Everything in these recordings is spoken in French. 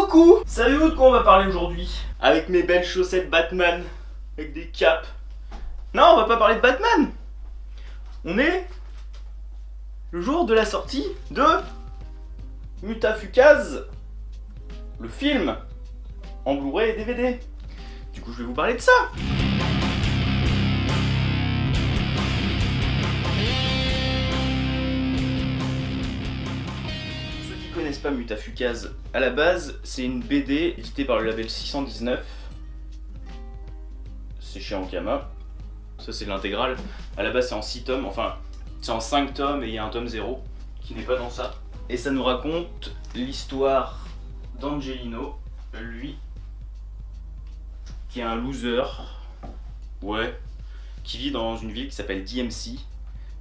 coucou! Savez-vous de quoi on va parler aujourd'hui? Avec mes belles chaussettes Batman, avec des capes. Non, on va pas parler de Batman. On est le jour de la sortie de Mutafukaz, le film en Blu-ray et DVD. Du coup, je vais vous parler de ça. Ceux qui connaissent pas Mutafukaz, à la base, c'est une BD éditée par le label 619. C'est chez Ankama. Ça, c'est l'intégrale. À la base, c'est en 6 tomes. Enfin, c'est en 5 tomes et il y a un tome 0 qui n'est pas dans ça. Et ça nous raconte l'histoire d'Angelino, lui, qui est un loser, ouais, qui vit dans une ville qui s'appelle DMC,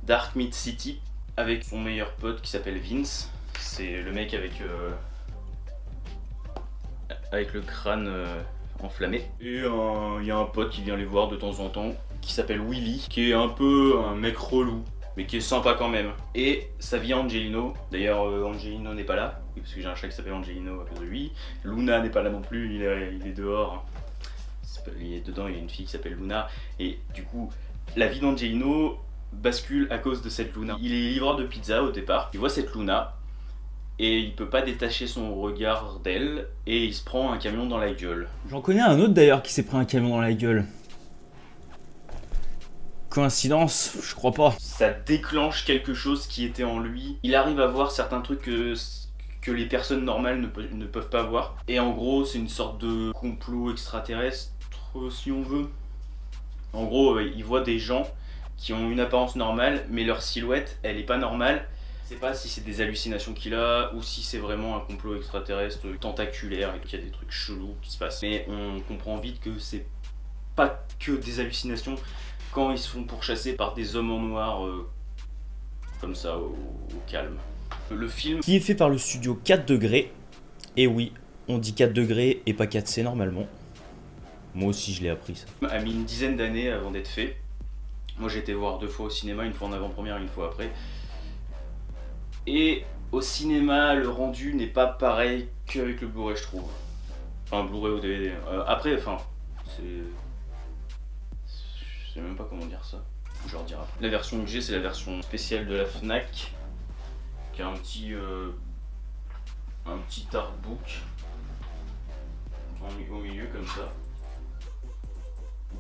Dark Mid City, avec son meilleur pote qui s'appelle Vince. C'est le mec avec le crâne enflammé. Et il y a un pote qui vient les voir de temps en temps, qui s'appelle Willy, qui est un peu un mec relou, mais qui est sympa quand même. Et sa vie Angelino, d'ailleurs Angelino n'est pas là, parce que j'ai un chat qui s'appelle Angelino à cause de lui. Luna n'est pas là non plus, il est dehors. Il est dedans, il y a une fille qui s'appelle Luna. Et du coup, la vie d'Angelino bascule à cause de cette Luna. Il est livreur de pizza au départ, il voit cette Luna, et il peut pas détacher son regard d'elle, et il se prend un camion dans la gueule. J'en connais un autre d'ailleurs qui s'est pris un camion dans la gueule. Coïncidence? Je crois pas. Ça déclenche quelque chose qui était en lui. Il arrive à voir certains trucs que les personnes normales ne peuvent pas voir. Et en gros, c'est une sorte de complot extraterrestre, si on veut. En gros, il voit des gens qui ont une apparence normale, mais leur silhouette, elle est pas normale. Je sais pas si c'est des hallucinations qu'il a ou si c'est vraiment un complot extraterrestre tentaculaire et qu'il y a des trucs chelous qui se passent. Mais on comprend vite que c'est pas que des hallucinations quand ils se font pourchasser par des hommes en noir comme ça au calme. Le film Qui est fait par le studio 4 degrés. Et oui, on dit 4 degrés et pas 4C normalement. Moi aussi je l'ai appris ça. a mis une dizaine d'années avant d'être fait. Moi j'ai été voir 2 fois au cinéma, une fois en avant-première, une fois après. Et au cinéma, le rendu n'est pas pareil qu'avec le Blu-ray, je trouve. Enfin, Blu-ray ou DVD. Après, enfin, c'est... Je sais même pas comment dire ça. Je leur dirai après. La version que j'ai, c'est la version spéciale de la Fnac, qui a un petit artbook au milieu comme ça,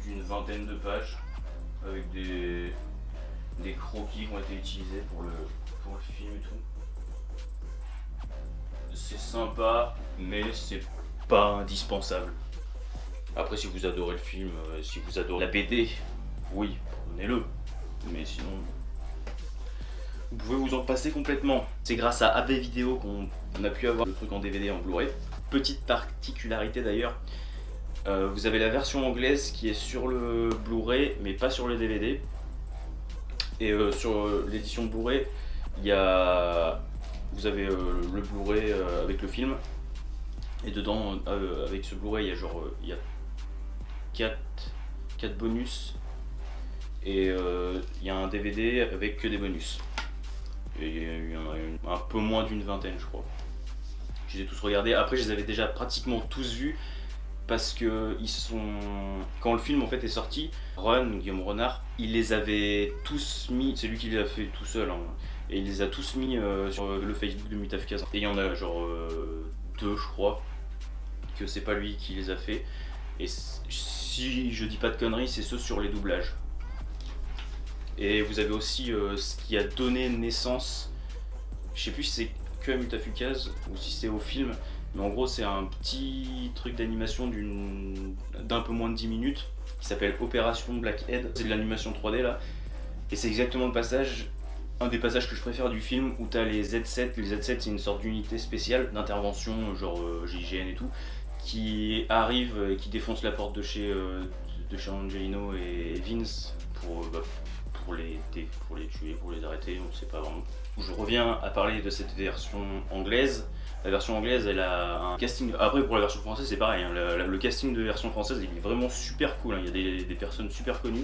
d'une 20aine de pages, avec des croquis qui ont été utilisés pour le film et tout. C'est sympa, mais c'est pas indispensable. Après, si vous adorez le film, si vous adorez la BD, oui, prenez-le. Mais sinon, vous pouvez vous en passer complètement. C'est grâce à AB Vidéo qu'on a pu avoir le truc en DVD et en Blu-ray. Petite particularité d'ailleurs, vous avez la version anglaise qui est sur le Blu-ray, mais pas sur le DVD. Et sur l'édition Blu-ray, vous avez le Blu-ray avec le film. Et dedans, avec ce Blu-ray, il y a 4 bonus. Et il y a un DVD avec que des bonus. Et il y en a un peu moins d'une vingtaine, je crois. Je les ai tous regardés. Après, je les avais déjà pratiquement tous vus. Parce que quand le film en fait est sorti, Guillaume Renard, il les avait tous mis, c'est lui qui les a fait tout seul, hein, et il les a tous mis sur le Facebook de Mutafukaz. Et il y en a genre 2, je crois, que c'est pas lui qui les a fait. Et si je dis pas de conneries, c'est ceux sur les doublages. Et vous avez aussi ce qui a donné naissance, je sais plus si c'est que à Mutafukaz ou si c'est au film, mais en gros c'est un petit truc d'animation d'un peu moins de 10 minutes qui s'appelle Opération Blackhead. C'est de l'animation 3D là, et c'est exactement un des passages que je préfère du film où t'as les Z7. Les Z7 c'est une sorte d'unité spéciale d'intervention, genre GIGN et tout, qui arrive et qui défonce la porte de chez Angelino et Vince pour les tuer, pour les arrêter, on ne sait pas vraiment. Je reviens à parler de cette version anglaise. La version anglaise, elle a un casting... Après, pour la version française, c'est pareil, hein. Le casting de version française, il est vraiment super cool, hein. Il y a des personnes super connues.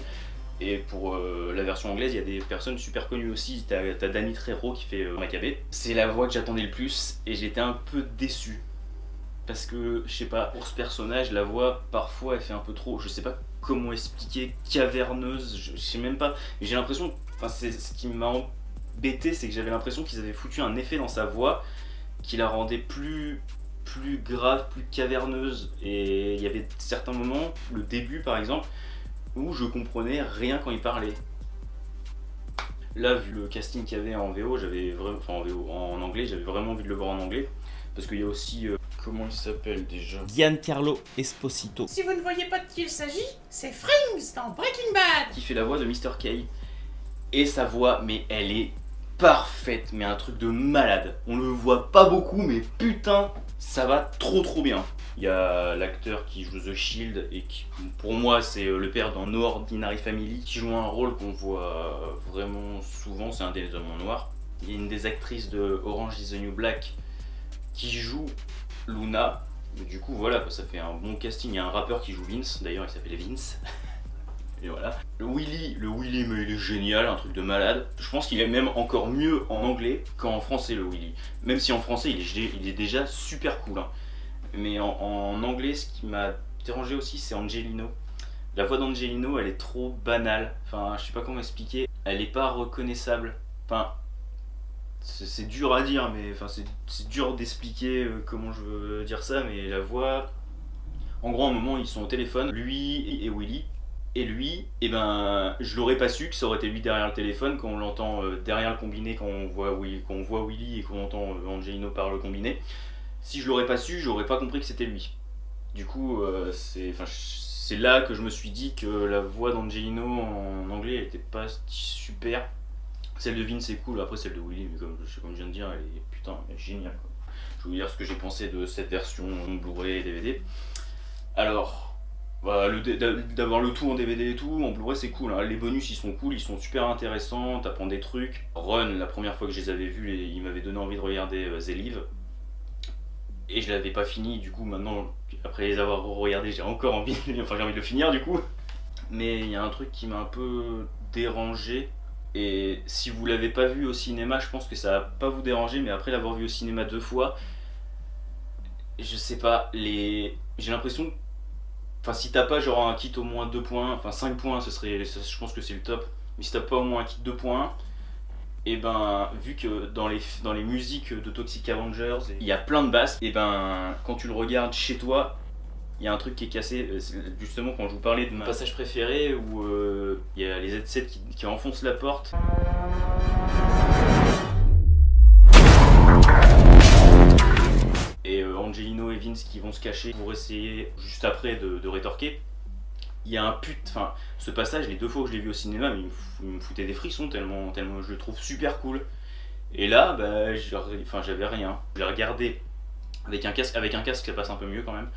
Et pour la version anglaise, il y a des personnes super connues aussi. T'as Danny Trejo qui fait Maccabée. C'est la voix que j'attendais le plus, et j'étais un peu déçu. parce que, je sais pas, pour ce personnage, la voix, parfois, elle fait un peu trop, je sais pas comment expliquer, caverneuse, je sais même pas, mais j'ai l'impression, enfin, c'est ce qui m'a embêté, c'est que j'avais l'impression qu'ils avaient foutu un effet dans sa voix qui la rendait plus grave, plus caverneuse, et il y avait certains moments, le début par exemple, où je comprenais rien quand il parlait. Là, vu le casting qu'il y avait en VO, j'avais vraiment, enfin en VO, en anglais, j'avais vraiment envie de le voir en anglais, parce qu'il y a aussi, comment il s'appelle déjà, Giancarlo Esposito. Si vous ne voyez pas de qui il s'agit, c'est Frings dans Breaking Bad. qui fait la voix de Mr. K. Et sa voix, mais elle est parfaite, mais un truc de malade. On le voit pas beaucoup, mais putain, ça va trop bien. Il y a l'acteur qui joue The Shield et qui, pour moi, c'est le père dans No Ordinary Family, qui joue un rôle qu'on voit vraiment souvent, c'est un des hommes en noir. Il y a une des actrices de Orange is the New Black qui joue Luna. Mais du coup, voilà, ça fait un bon casting. Il y a un rappeur qui joue Vince, d'ailleurs, il s'appelle Vince. Et voilà. Le Willy, mais il est génial, un truc de malade. Je pense qu'il est même encore mieux en anglais qu'en français, le Willy. Même si en français, il est déjà super cool. Hein. Mais en anglais, ce qui m'a dérangé aussi, c'est Angelino. La voix d'Angelino, elle est trop banale. Enfin, je sais pas comment expliquer. Elle est pas reconnaissable. Enfin, c'est dur à dire, mais enfin, c'est dur d'expliquer comment je veux dire ça. Mais la voix... En gros, à un moment, ils sont au téléphone, lui et Willy. Et lui, eh ben, je l'aurais pas su que ça aurait été lui derrière le téléphone, quand on l'entend derrière le combiné, quand on voit Willy et qu'on entend Angelino par le combiné. Si je l'aurais pas su, j'aurais pas compris que c'était lui. Du coup, c'est là que je me suis dit que la voix d'Angelino en anglais elle était pas super. Celle de Vince est cool, après celle de Willy, mais comme je viens de dire, elle est géniale. Quoi. Je vais vous dire ce que j'ai pensé de cette version Blu-ray et DVD. Alors... Bah, d'avoir le tout en DVD et tout, en Blu-ray c'est cool, hein. Les bonus ils sont cool, ils sont super intéressants, t'apprends des trucs. Run, la première fois que je les avais vus, il m'avait donné envie de regarder The Live. Et je l'avais pas fini, du coup maintenant, après les avoir regardés, j'ai encore envie, j'ai envie de le finir du coup. Mais il y a un truc qui m'a un peu dérangé, et si vous l'avez pas vu au cinéma, je pense que ça va pas vous déranger, mais après l'avoir vu au cinéma 2 fois, je sais pas, j'ai l'impression... Enfin, si t'as pas genre un kit au moins 2 points, enfin 5 points, je pense que c'est le top. Mais si t'as pas au moins un kit 2 points, et ben vu que dans les musiques de Toxic Avengers, il y a plein de basses, et ben quand tu le regardes chez toi, il y a un truc qui est cassé. Justement quand je vous parlais de mon passage préféré où il y a les headsets qui enfoncent la porte. Et Angelino et Vince qui vont se cacher pour essayer juste après de rétorquer. Il y a enfin, ce passage, les 2 fois que je l'ai vu au cinéma, mais il me foutait des frissons tellement je le trouve super cool. Et là, bah, j'avais rien. Je l'ai regardé avec un casque ça passe un peu mieux quand même.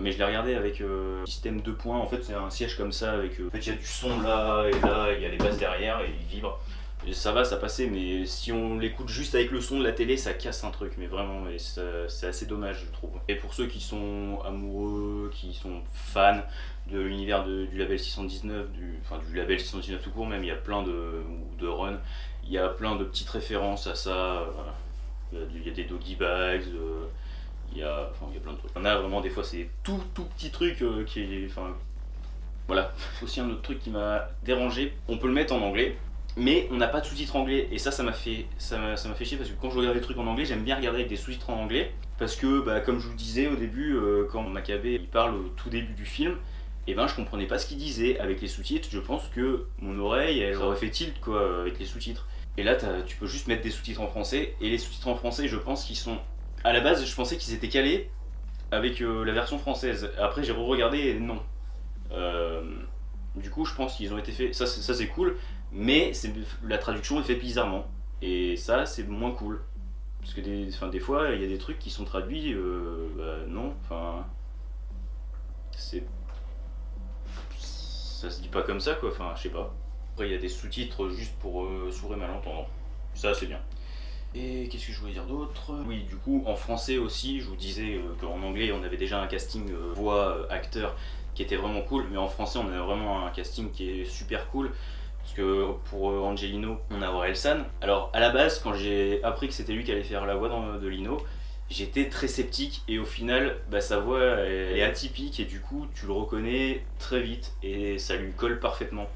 Mais je l'ai regardé avec système 2 points. En fait, c'est un siège comme ça avec. En fait, il y a du son là et là, il y a les basses derrière et il vibre. Et ça va, ça passait, mais si on l'écoute juste avec le son de la télé, ça casse un truc, mais vraiment, c'est assez dommage, je trouve. Et pour ceux qui sont amoureux, qui sont fans de l'univers du label 619, du label 619 tout court même, il y a plein de runs, il y a plein de petites références à ça, il y a des doggy bags, il y a plein de trucs. On a vraiment des fois, c'est tout petit truc voilà. Aussi un autre truc qui m'a dérangé, on peut le mettre en anglais, mais on n'a pas de sous-titres anglais, et ça m'a fait chier parce que quand je regarde des trucs en anglais, j'aime bien regarder avec des sous-titres en anglais parce que bah, comme je vous le disais au début, quand Maccabée il parle au tout début du film, et ben je comprenais pas ce qu'il disait avec les sous-titres. Je pense que mon oreille elle aurait fait tilt quoi avec les sous-titres. Et là tu peux juste mettre des sous-titres en français, et les sous-titres en français je pense qu'ils sont... À la base je pensais qu'ils étaient calés avec la version française, après j'ai re-regardé et non. Du coup je pense qu'ils ont été faits, ça c'est cool, mais la traduction est faite bizarrement, et ça c'est moins cool. Parce que des fois il y a des trucs qui sont traduits, non, enfin... Ça se dit pas comme ça quoi, enfin je sais pas. Après il y a des sous-titres juste pour sourds et malentendants, ça c'est bien. Et qu'est-ce que je voulais dire d'autre? Oui, du coup en français aussi, je vous disais qu'en anglais on avait déjà un casting voix, acteur qui était vraiment cool, mais en français on a vraiment un casting qui est super cool. Parce que pour Angelino, on a Orelsan. Alors à la base, quand j'ai appris que c'était lui qui allait faire la voix de Lino, J'étais très sceptique et au final, sa voix elle est atypique et du coup tu le reconnais très vite et ça lui colle parfaitement.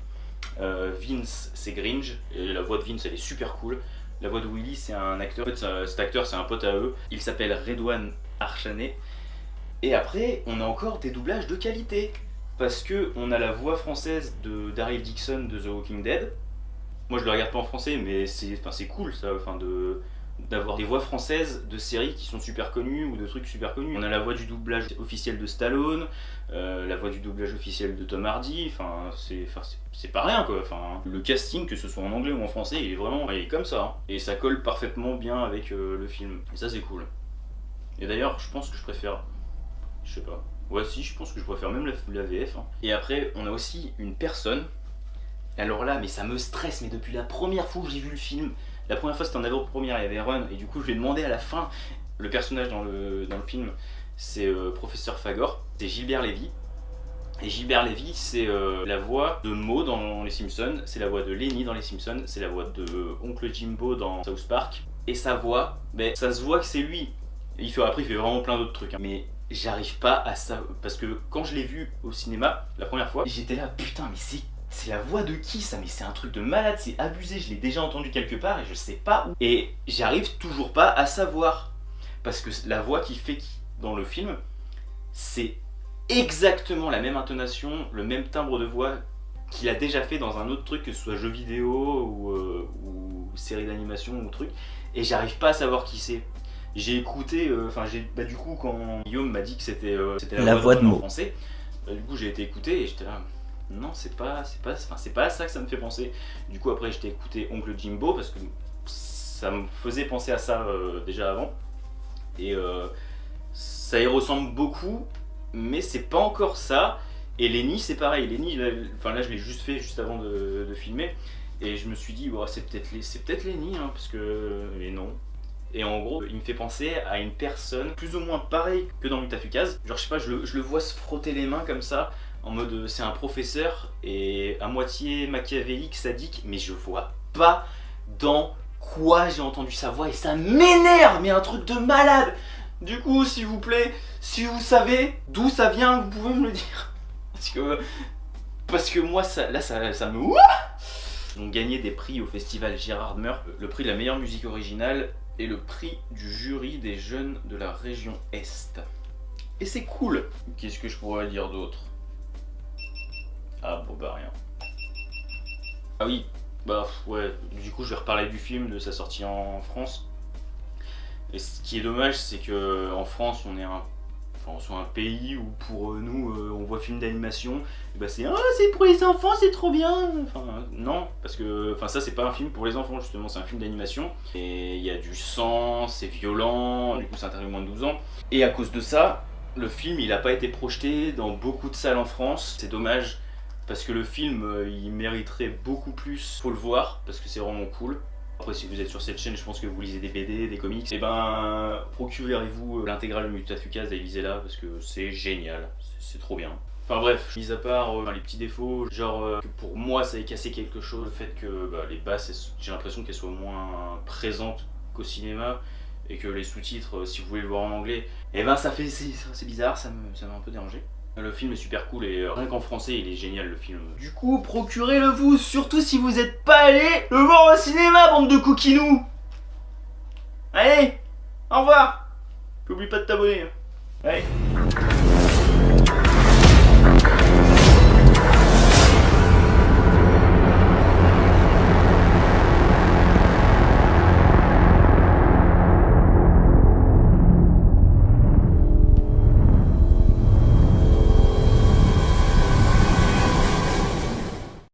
Vince c'est Gringe et la voix de Vince elle est super cool. La voix de Willy c'est un acteur, en fait cet acteur c'est un pote à eux, il s'appelle Redouane Archané. Et après on a encore des doublages de qualité parce que on a la voix française de Daryl Dixon de The Walking Dead. Moi je le regarde pas en français mais c'est cool ça, d'avoir des voix françaises de séries qui sont super connues ou de trucs super connus. On a la voix du doublage officiel de Stallone, la voix du doublage officiel de Tom Hardy, c'est pas rien quoi. Le casting, que ce soit en anglais ou en français, il est comme ça. Hein. Et ça colle parfaitement bien avec le film. Et ça c'est cool. Et d'ailleurs, je pense que je préfère... Je sais pas. Ouais si, je pense que je préfère même la VF. Hein. Et après, on a aussi une personne... Alors là, mais ça me stresse, mais depuis la première fois que j'ai vu le film... La première fois c'était en avant-première, il y avait Run, et du coup je lui ai demandé à la fin, le personnage dans le film, c'est Professeur Fagor, c'est Gilbert Lévy. Et Gilbert Lévy, c'est la voix de Moe dans Les Simpsons, c'est la voix de Lenny dans Les Simpsons, c'est la voix de Oncle Jimbo dans South Park. Et sa voix, ça se voit que c'est lui. Après il fait vraiment plein d'autres trucs, hein. Mais j'arrive pas à ça, parce que quand je l'ai vu au cinéma, la première fois, j'étais là, putain mais c'est la voix de qui ça? Mais c'est un truc de malade, c'est abusé, je l'ai déjà entendu quelque part et je sais pas où. Et j'arrive toujours pas à savoir. Parce que la voix qu'il fait dans le film, c'est exactement la même intonation, le même timbre de voix qu'il a déjà fait dans un autre truc, que ce soit jeu vidéo ou série d'animation ou truc. Et j'arrive pas à savoir qui c'est. J'ai écouté, du coup quand Guillaume m'a dit que c'était la voix de Moe en français, du coup j'ai été écouté et j'étais là... Non, c'est pas à ça que ça me fait penser. Du coup après j'étais écouté Oncle Jimbo parce que ça me faisait penser à ça déjà avant. Et ça y ressemble beaucoup, mais c'est pas encore ça. Et Lenny c'est pareil. Lenny, là je l'ai juste fait juste avant de filmer. Et je me suis dit, c'est peut-être Lenny, hein, parce que... Et non. Et en gros, il me fait penser à une personne plus ou moins pareille que dans Mutafukaz. Genre je sais pas, je le vois se frotter les mains comme ça. En mode, c'est un professeur et à moitié machiavélique, sadique, mais je vois pas dans quoi j'ai entendu sa voix et ça m'énerve, mais un truc de malade. Du coup, s'il vous plaît, si vous savez d'où ça vient, vous pouvez me le dire. Parce que moi, ça me... Ils ont gagné des prix au festival Gérard Meurtre, le prix de la meilleure musique originale et le prix du jury des jeunes de la région Est. Et c'est cool. Qu'est-ce que je pourrais dire d'autre? Ah bon rien. Ah oui, ouais, du coup je vais reparler du film, de sa sortie en France. Et ce qui est dommage c'est que en France on est un pays où pour nous on voit film d'animation, et c'est c'est pour les enfants, c'est trop bien. Non, parce que ça c'est pas un film pour les enfants justement, c'est un film d'animation. Et il y a du sang, c'est violent, du coup c'est interdit aux moins de 12 ans. Et à cause de ça, le film il a pas été projeté dans beaucoup de salles en France, c'est dommage. Parce que le film, il mériterait beaucoup plus, faut le voir, parce que c'est vraiment cool. Après si vous êtes sur cette chaîne, je pense que vous lisez des BD, des comics, et procurez-vous l'intégrale de Mutafukaz et lisez-la, parce que c'est génial, c'est trop bien. Enfin bref, mis à part les petits défauts, genre que pour moi ça ait cassé quelque chose, le fait que les basses, j'ai l'impression qu'elles soient moins présentes qu'au cinéma, et que les sous-titres, si vous voulez le voir en anglais, c'est bizarre, ça m'a un peu dérangé. Le film est super cool et rien qu'en français il est génial le film. Du coup procurez-le vous, surtout si vous n'êtes pas allé le voir au cinéma, bande de coquinous. Allez, au revoir. N'oublie pas de t'abonner. Allez.